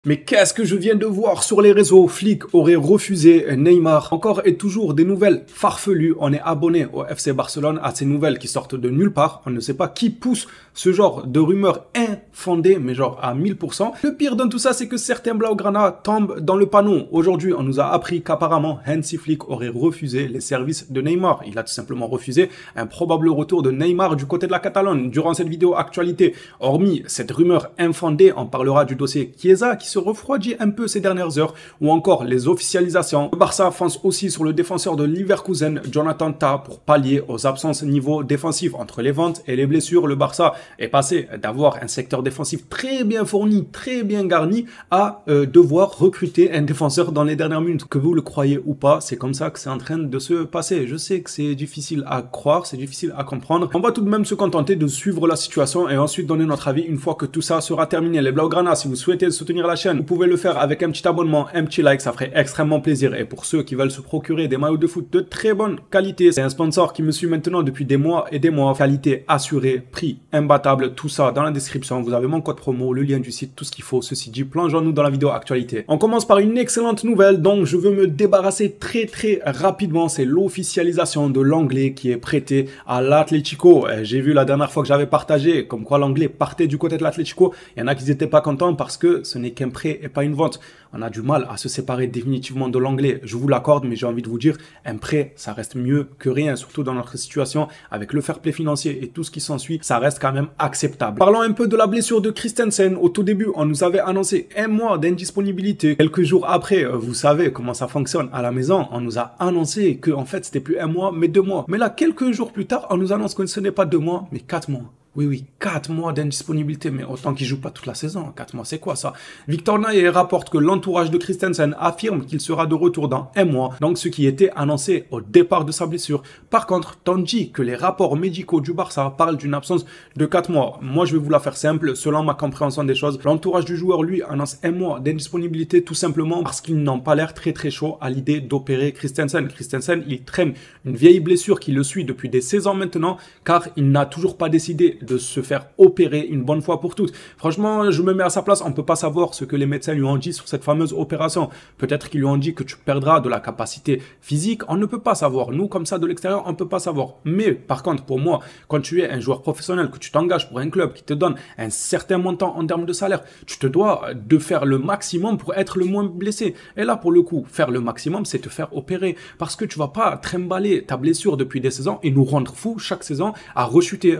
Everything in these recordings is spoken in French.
Mais qu'est-ce que je viens de voir sur les réseaux? Flick aurait refusé Neymar. Encore et toujours des nouvelles farfelues. On est abonné au FC Barcelone à ces nouvelles qui sortent de nulle part. On ne sait pas qui pousse ce genre de rumeurs infondées, mais genre à 1000%. Le pire dans tout ça, c'est que certains Blaugrana tombent dans le panneau. Aujourd'hui, on nous a appris qu'apparemment Hansi Flick aurait refusé les services de Neymar. Il a tout simplement refusé un probable retour de Neymar du côté de la Catalogne. Durant cette vidéo actualité, hormis cette rumeur infondée, on parlera du dossier Chiesa qui se refroidit un peu ces dernières heures, ou encore les officialisations. Le Barça fonce aussi sur le défenseur de Leverkusen, Jonathan Tah, pour pallier aux absences niveau défensif. Entre les ventes et les blessures, le Barça est passé d'avoir un secteur défensif très bien fourni, très bien garni, à devoir recruter un défenseur dans les dernières minutes. Que vous le croyez ou pas, c'est comme ça que c'est en train de se passer. Je sais que c'est difficile à croire, c'est difficile à comprendre. On va tout de même se contenter de suivre la situation et ensuite donner notre avis une fois que tout ça sera terminé. Les Blaugrana, si vous souhaitez soutenir la chaîne, vous pouvez le faire avec un petit abonnement, un petit like, ça ferait extrêmement plaisir. Et pour ceux qui veulent se procurer des maillots de foot de très bonne qualité, c'est un sponsor qui me suit maintenant depuis des mois et des mois. Qualité assurée, prix imbattable, tout ça dans la description. Vous avez mon code promo, le lien du site, tout ce qu'il faut. Ceci dit, plongeons-nous dans la vidéo actualité. On commence par une excellente nouvelle dont je veux me débarrasser très rapidement. C'est l'officialisation de l'anglais qui est prêté à l'Atlético. J'ai vu la dernière fois que j'avais partagé comme quoi l'anglais partait du côté de l'Atlético. Il y en a qui n'étaient pas contents parce que ce n'est qu'un prêt et pas une vente. On a du mal à se séparer définitivement de l'anglais. Je vous l'accorde, mais j'ai envie de vous dire, un prêt, ça reste mieux que rien, surtout dans notre situation, avec le fair play financier et tout ce qui s'ensuit, ça reste quand même acceptable. Parlons un peu de la blessure de Christensen. Au tout début, on nous avait annoncé un mois d'indisponibilité. Quelques jours après, vous savez comment ça fonctionne à la maison, on nous a annoncé que en fait, c'était plus un mois, mais 2 mois. Mais là, quelques jours plus tard, on nous annonce que ce n'est pas 2 mois, mais 4 mois. Oui, 4 mois d'indisponibilité, mais autant qu'il joue pas toute la saison. 4 mois, c'est quoi ça? Victor Nayer rapporte que l'entourage de Christensen affirme qu'il sera de retour dans un mois, donc ce qui était annoncé au départ de sa blessure. Par contre, tandis que les rapports médicaux du Barça parlent d'une absence de 4 mois. Moi, je vais vous la faire simple, selon ma compréhension des choses. L'entourage du joueur, lui, annonce un mois d'indisponibilité tout simplement parce qu'ils n'ont pas l'air très chaud à l'idée d'opérer Christensen. Christensen, il traîne une vieille blessure qui le suit depuis des saisons maintenant, car il n'a toujours pas décidé de se faire opérer une bonne fois pour toutes. Franchement, je me mets à sa place, on ne peut pas savoir ce que les médecins lui ont dit sur cette fameuse opération. Peut-être qu'ils lui ont dit que tu perdras de la capacité physique, on ne peut pas savoir. Nous, comme ça, de l'extérieur, on ne peut pas savoir. Mais, par contre, pour moi, quand tu es un joueur professionnel, que tu t'engages pour un club qui te donne un certain montant en termes de salaire, tu te dois de faire le maximum pour être le moins blessé. Et là, pour le coup, faire le maximum, c'est te faire opérer. Parce que tu vas pas trimballer ta blessure depuis des saisons et nous rendre fous chaque saison à rechuter.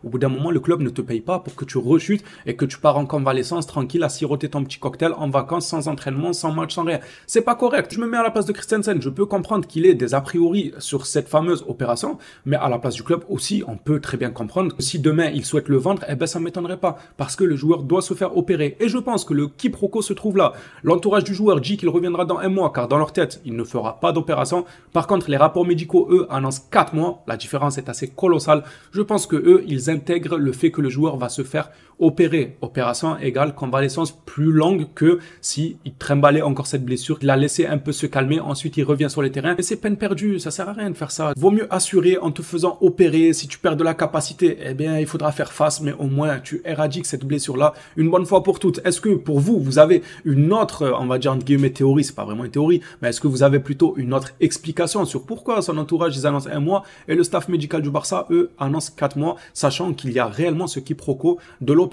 Au bout d'un moment, le club ne te paye pas pour que tu rechutes et que tu pars en convalescence tranquille à siroter ton petit cocktail en vacances, sans entraînement, sans match, sans rien. C'est pas correct. Je me mets à la place de Christensen. Je peux comprendre qu'il ait des a priori sur cette fameuse opération, mais à la place du club aussi, on peut très bien comprendre que si demain il souhaite le vendre, eh ben ça m'étonnerait pas parce que le joueur doit se faire opérer. Et je pense que le quiproquo se trouve là. L'entourage du joueur dit qu'il reviendra dans un mois car dans leur tête, il ne fera pas d'opération. Par contre, les rapports médicaux, eux, annoncent 4 mois. La différence est assez colossale. Je pense que eux, ils intègrent le fait que le joueur va se faire opérer. Opération égale convalescence plus longue que si il trimballait encore cette blessure, il l'a laissé un peu se calmer, ensuite il revient sur les terrains. Mais c'est peine perdue, ça sert à rien de faire ça. Vaut mieux assurer en te faisant opérer. Si tu perds de la capacité, eh bien il faudra faire face, mais au moins tu éradiques cette blessure-là une bonne fois pour toutes. Est-ce que pour vous, vous avez une autre, on va dire entre guillemets théorie, c'est pas vraiment une théorie, mais est-ce que vous avez plutôt une autre explication sur pourquoi son entourage ils annoncent un mois et le staff médical du Barça, eux, annoncent 4 mois, sachant qu'il y a réellement ce quiproquo de l'opération.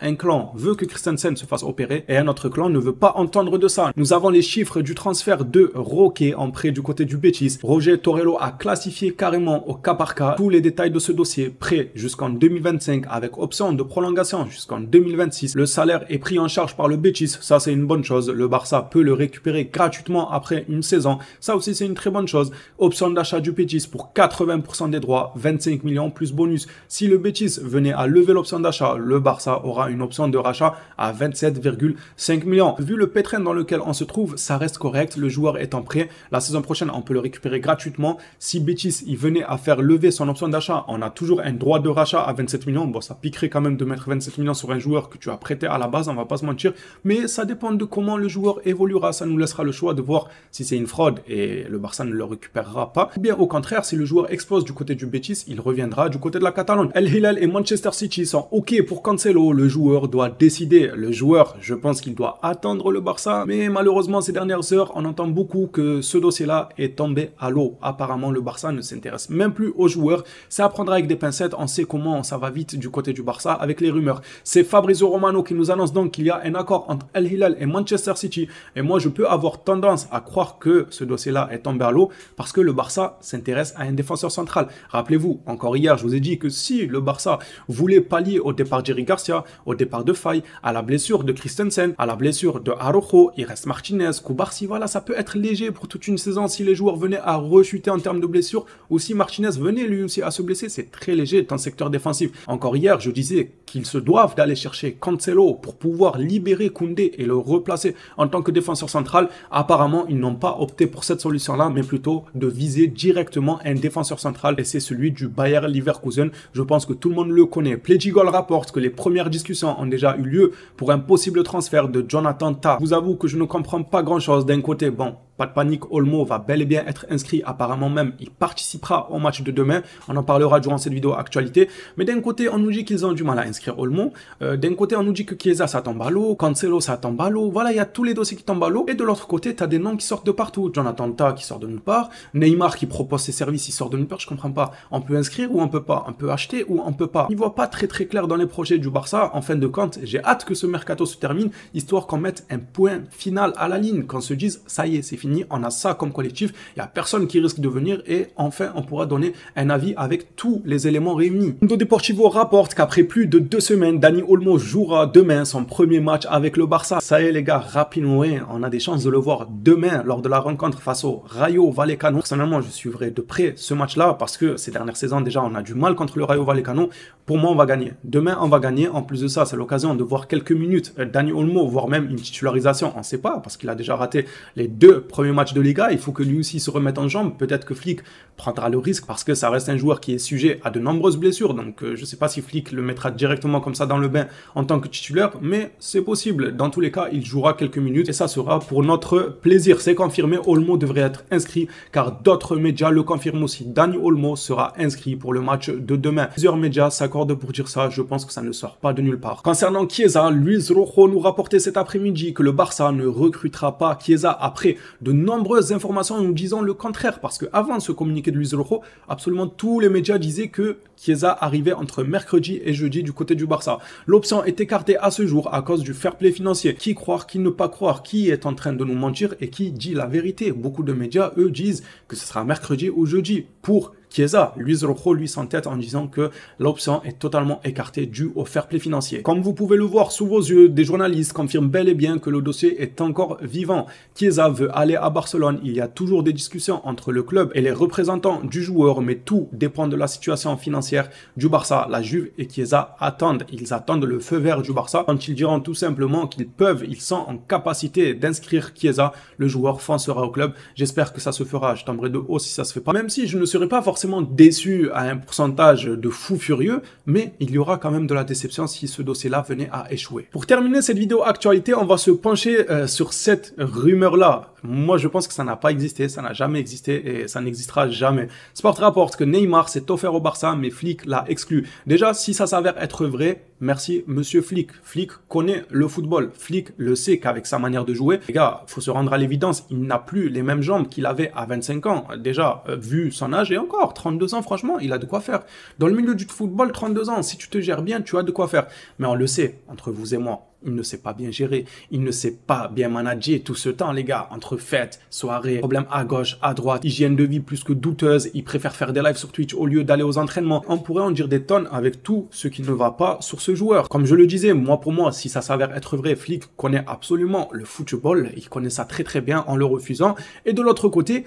Un clan veut que Christensen se fasse opérer et un autre clan ne veut pas entendre de ça. Nous avons les chiffres du transfert de Roque en prêt du côté du Betis. Roger Torello a classifié carrément au cas par cas tous les détails de ce dossier. Prêt jusqu'en 2025 avec option de prolongation jusqu'en 2026. Le salaire est pris en charge par le Betis. Ça, c'est une bonne chose. Le Barça peut le récupérer gratuitement après une saison. Ça aussi, c'est une très bonne chose. Option d'achat du Betis pour 80% des droits, 25 millions plus bonus. Si le Betis venait à lever l'option d'achat, le Barça aura une option de rachat à 27,5 millions. Vu le pétrin dans lequel on se trouve, ça reste correct. Le joueur est en prêt. La saison prochaine, on peut le récupérer gratuitement. Si Betis il venait à faire lever son option d'achat, on a toujours un droit de rachat à 27 millions. Bon, ça piquerait quand même de mettre 27 millions sur un joueur que tu as prêté à la base, on va pas se mentir. Mais ça dépend de comment le joueur évoluera. Ça nous laissera le choix de voir si c'est une fraude et le Barça ne le récupérera pas. Ou bien au contraire, si le joueur explose du côté du Betis, il reviendra du côté de la Catalogne. Catalogne. El Hilal et Manchester City sont OK pour Cancelo. Le joueur doit décider. Le joueur, je pense qu'il doit attendre le Barça. Mais malheureusement, ces dernières heures, on entend beaucoup que ce dossier-là est tombé à l'eau. Apparemment, le Barça ne s'intéresse même plus aux joueurs. C'est à prendre avec des pincettes. On sait comment ça va vite du côté du Barça avec les rumeurs. C'est Fabrizio Romano qui nous annonce donc qu'il y a un accord entre El Hilal et Manchester City. Et moi, je peux avoir tendance à croire que ce dossier-là est tombé à l'eau parce que le Barça s'intéresse à un défenseur central. Rappelez-vous, encore hier, je vous ai dit que si le Barça voulait pallier au départ d'Eric Garcia, au départ de Faye, à la blessure de Christensen, à la blessure de Araujo, il reste Martinez, Koubarsi, voilà, ça peut être léger pour toute une saison si les joueurs venaient à rechuter en termes de blessures ou si Martinez venait lui aussi à se blesser, c'est très léger dans le secteur défensif. Encore hier, je disais qu'ils se doivent d'aller chercher Cancelo pour pouvoir libérer Koundé et le replacer en tant que défenseur central. Apparemment, ils n'ont pas opté pour cette solution-là, mais plutôt de viser directement un défenseur central et c'est celui du Bayer Leverkusen. Je pense que tout le monde le connaît. Pledgigol rapporte que les premières discussions ont déjà eu lieu pour un possible transfert de Jonathan Tah. Je vous avoue que je ne comprends pas grand-chose. D'un côté, bon, pas de panique, Olmo va bel et bien être inscrit. Apparemment même, il participera au match de demain. On en parlera durant cette vidéo actualité. Mais d'un côté, on nous dit qu'ils ont du mal à inscrire Olmo. D'un côté, on nous dit que Chiesa, ça tombe à l'eau. Cancelo, ça tombe à l'eau. Voilà, il y a tous les dossiers qui tombent à l'eau. Et de l'autre côté, tu as des noms qui sortent de partout. Jonathan Tah qui sort de nulle part. Neymar qui propose ses services, il sort de nulle part. Je comprends pas. On peut inscrire ou on peut pas. On peut acheter ou on peut pas. Il ne voit pas très clair dans les projets du Barça. En fin de compte, j'ai hâte que ce mercato se termine, histoire qu'on mette un point final à la ligne. Qu'on se dise, ça y est, c'est fini. On a ça comme collectif, il n'y a personne qui risque de venir et enfin on pourra donner un avis avec tous les éléments réunis. Mundo Deportivo rapporte qu'après plus de 2 semaines, Dani Olmo jouera demain son premier match avec le Barça. Ça y est les gars, rapidement, on a des chances de le voir demain lors de la rencontre face au Rayo Vallecano. Personnellement, je suivrai de près ce match-là parce que ces dernières saisons déjà on a du mal contre le Rayo Vallecano. Pour moi, on va gagner. Demain, on va gagner. En plus de ça, c'est l'occasion de voir quelques minutes Dani Olmo, voire même une titularisation. On ne sait pas parce qu'il a déjà raté les 2 premiers matchs de Liga. Il faut que lui aussi se remette en jambe. Peut-être que Flick prendra le risque parce que ça reste un joueur qui est sujet à de nombreuses blessures. Donc, je ne sais pas si Flick le mettra directement comme ça dans le bain en tant que titulaire, mais c'est possible. Dans tous les cas, il jouera quelques minutes et ça sera pour notre plaisir. C'est confirmé. Olmo devrait être inscrit car d'autres médias le confirment aussi. Dani Olmo sera inscrit pour le match de demain. Plusieurs médias s'accordent pour dire ça, je pense que ça ne sort pas de nulle part. Concernant Chiesa, Luis Rojo nous rapportait cet après-midi que le Barça ne recrutera pas Chiesa après de nombreuses informations nous disant le contraire, parce que avant de ce communiqué de Luis Rojo, absolument tous les médias disaient que Chiesa arrivait entre mercredi et jeudi du côté du Barça. L'option est écartée à ce jour à cause du fair play financier. Qui croire, qui ne pas croire, qui est en train de nous mentir et qui dit la vérité? Beaucoup de médias, eux, disent que ce sera mercredi ou jeudi pour Chiesa. Luis Rojo lui s'entête en disant que l'option est totalement écartée due au fair play financier. Comme vous pouvez le voir sous vos yeux, des journalistes confirment bel et bien que le dossier est encore vivant. Chiesa veut aller à Barcelone. Il y a toujours des discussions entre le club et les représentants du joueur, mais tout dépend de la situation financière du Barça. La Juve et Chiesa attendent. Ils attendent le feu vert du Barça quand ils diront tout simplement qu'ils peuvent, ils sont en capacité d'inscrire Chiesa. Le joueur foncera au club. J'espère que ça se fera. Je tomberai de haut si ça se fait pas. Même si je ne serai pas forcément déçu à un pourcentage de fou furieux, mais il y aura quand même de la déception si ce dossier-là venait à échouer. Pour terminer cette vidéo actualité, on va se pencher sur cette rumeur-là. Moi, je pense que ça n'a pas existé, ça n'a jamais existé et ça n'existera jamais. Sport rapporte que Neymar s'est offert au Barça, mais Flick l'a exclu. Déjà, si ça s'avère être vrai, merci Monsieur Flick. Flick connaît le football. Flick le sait qu'avec sa manière de jouer, les gars, faut se rendre à l'évidence, il n'a plus les mêmes jambes qu'il avait à 25 ans. Déjà, vu son âge et encore, 32 ans, franchement, il a de quoi faire. Dans le milieu du football, 32 ans, si tu te gères bien, tu as de quoi faire. Mais on le sait, entre vous et moi, il ne sait pas bien gérer, il ne sait pas bien manager tout ce temps, les gars, entre fêtes, soirées, problèmes à gauche, à droite, hygiène de vie plus que douteuse, il préfère faire des lives sur Twitch au lieu d'aller aux entraînements. On pourrait en dire des tonnes avec tout ce qui ne va pas sur ce joueur. Comme je le disais, moi pour moi, si ça s'avère être vrai, Flick connaît absolument le football, il connaît ça très bien en le refusant. Et de l'autre côté,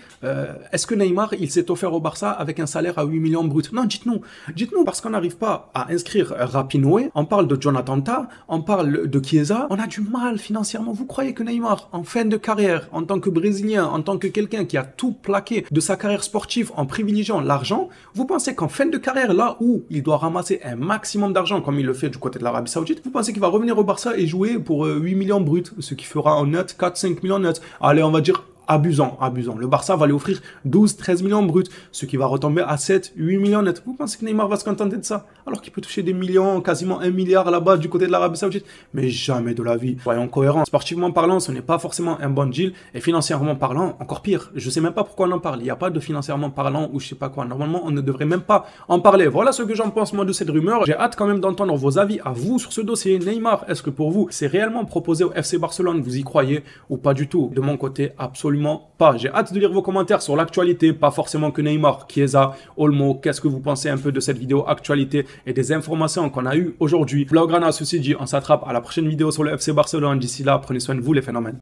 est-ce que Neymar, il s'est offert au Barça avec un salaire à 8 millions bruts? Non, dites-nous, parce qu'on n'arrive pas à inscrire Rapinoe, on parle de Jonathan Tah, on parle de Chiesa, on a du mal financièrement. Vous croyez que Neymar, en fin de carrière, en tant que Brésilien, en tant que quelqu'un qui a tout plaqué de sa carrière sportive en privilégiant l'argent, vous pensez qu'en fin de carrière, là où il doit ramasser un maximum d'argent, comme il le fait du côté de l'Arabie Saoudite, vous pensez qu'il va revenir au Barça et jouer pour 8 millions bruts, ce qui fera en net 4-5 millions net. Allez, on va dire abusant, abusant. Le Barça va lui offrir 12-13 millions bruts, ce qui va retomber à 7-8 millions net. Vous pensez que Neymar va se contenter de ça? Alors qu'il peut toucher des millions, quasiment 1 milliard là-bas du côté de l'Arabie Saoudite? Mais jamais de la vie. Soyons cohérents. Sportivement parlant, ce n'est pas forcément un bon deal. Et financièrement parlant, encore pire. Je sais même pas pourquoi on en parle. Il n'y a pas de financièrement parlant ou je sais pas quoi. Normalement, on ne devrait même pas en parler. Voilà ce que j'en pense moi de cette rumeur. J'ai hâte quand même d'entendre vos avis à vous sur ce dossier. Neymar, est-ce que pour vous, c'est réellement proposé au FC Barcelone? Vous y croyez ou pas du tout? De mon côté, absolument pas. J'ai hâte de lire vos commentaires sur l'actualité, pas forcément que Neymar, Chiesa, Olmo. Qu'est-ce que vous pensez un peu de cette vidéo actualité et des informations qu'on a eues aujourd'hui? Blaugrana, ceci dit, on s'attrape à la prochaine vidéo sur le FC Barcelone. D'ici là, prenez soin de vous les phénomènes.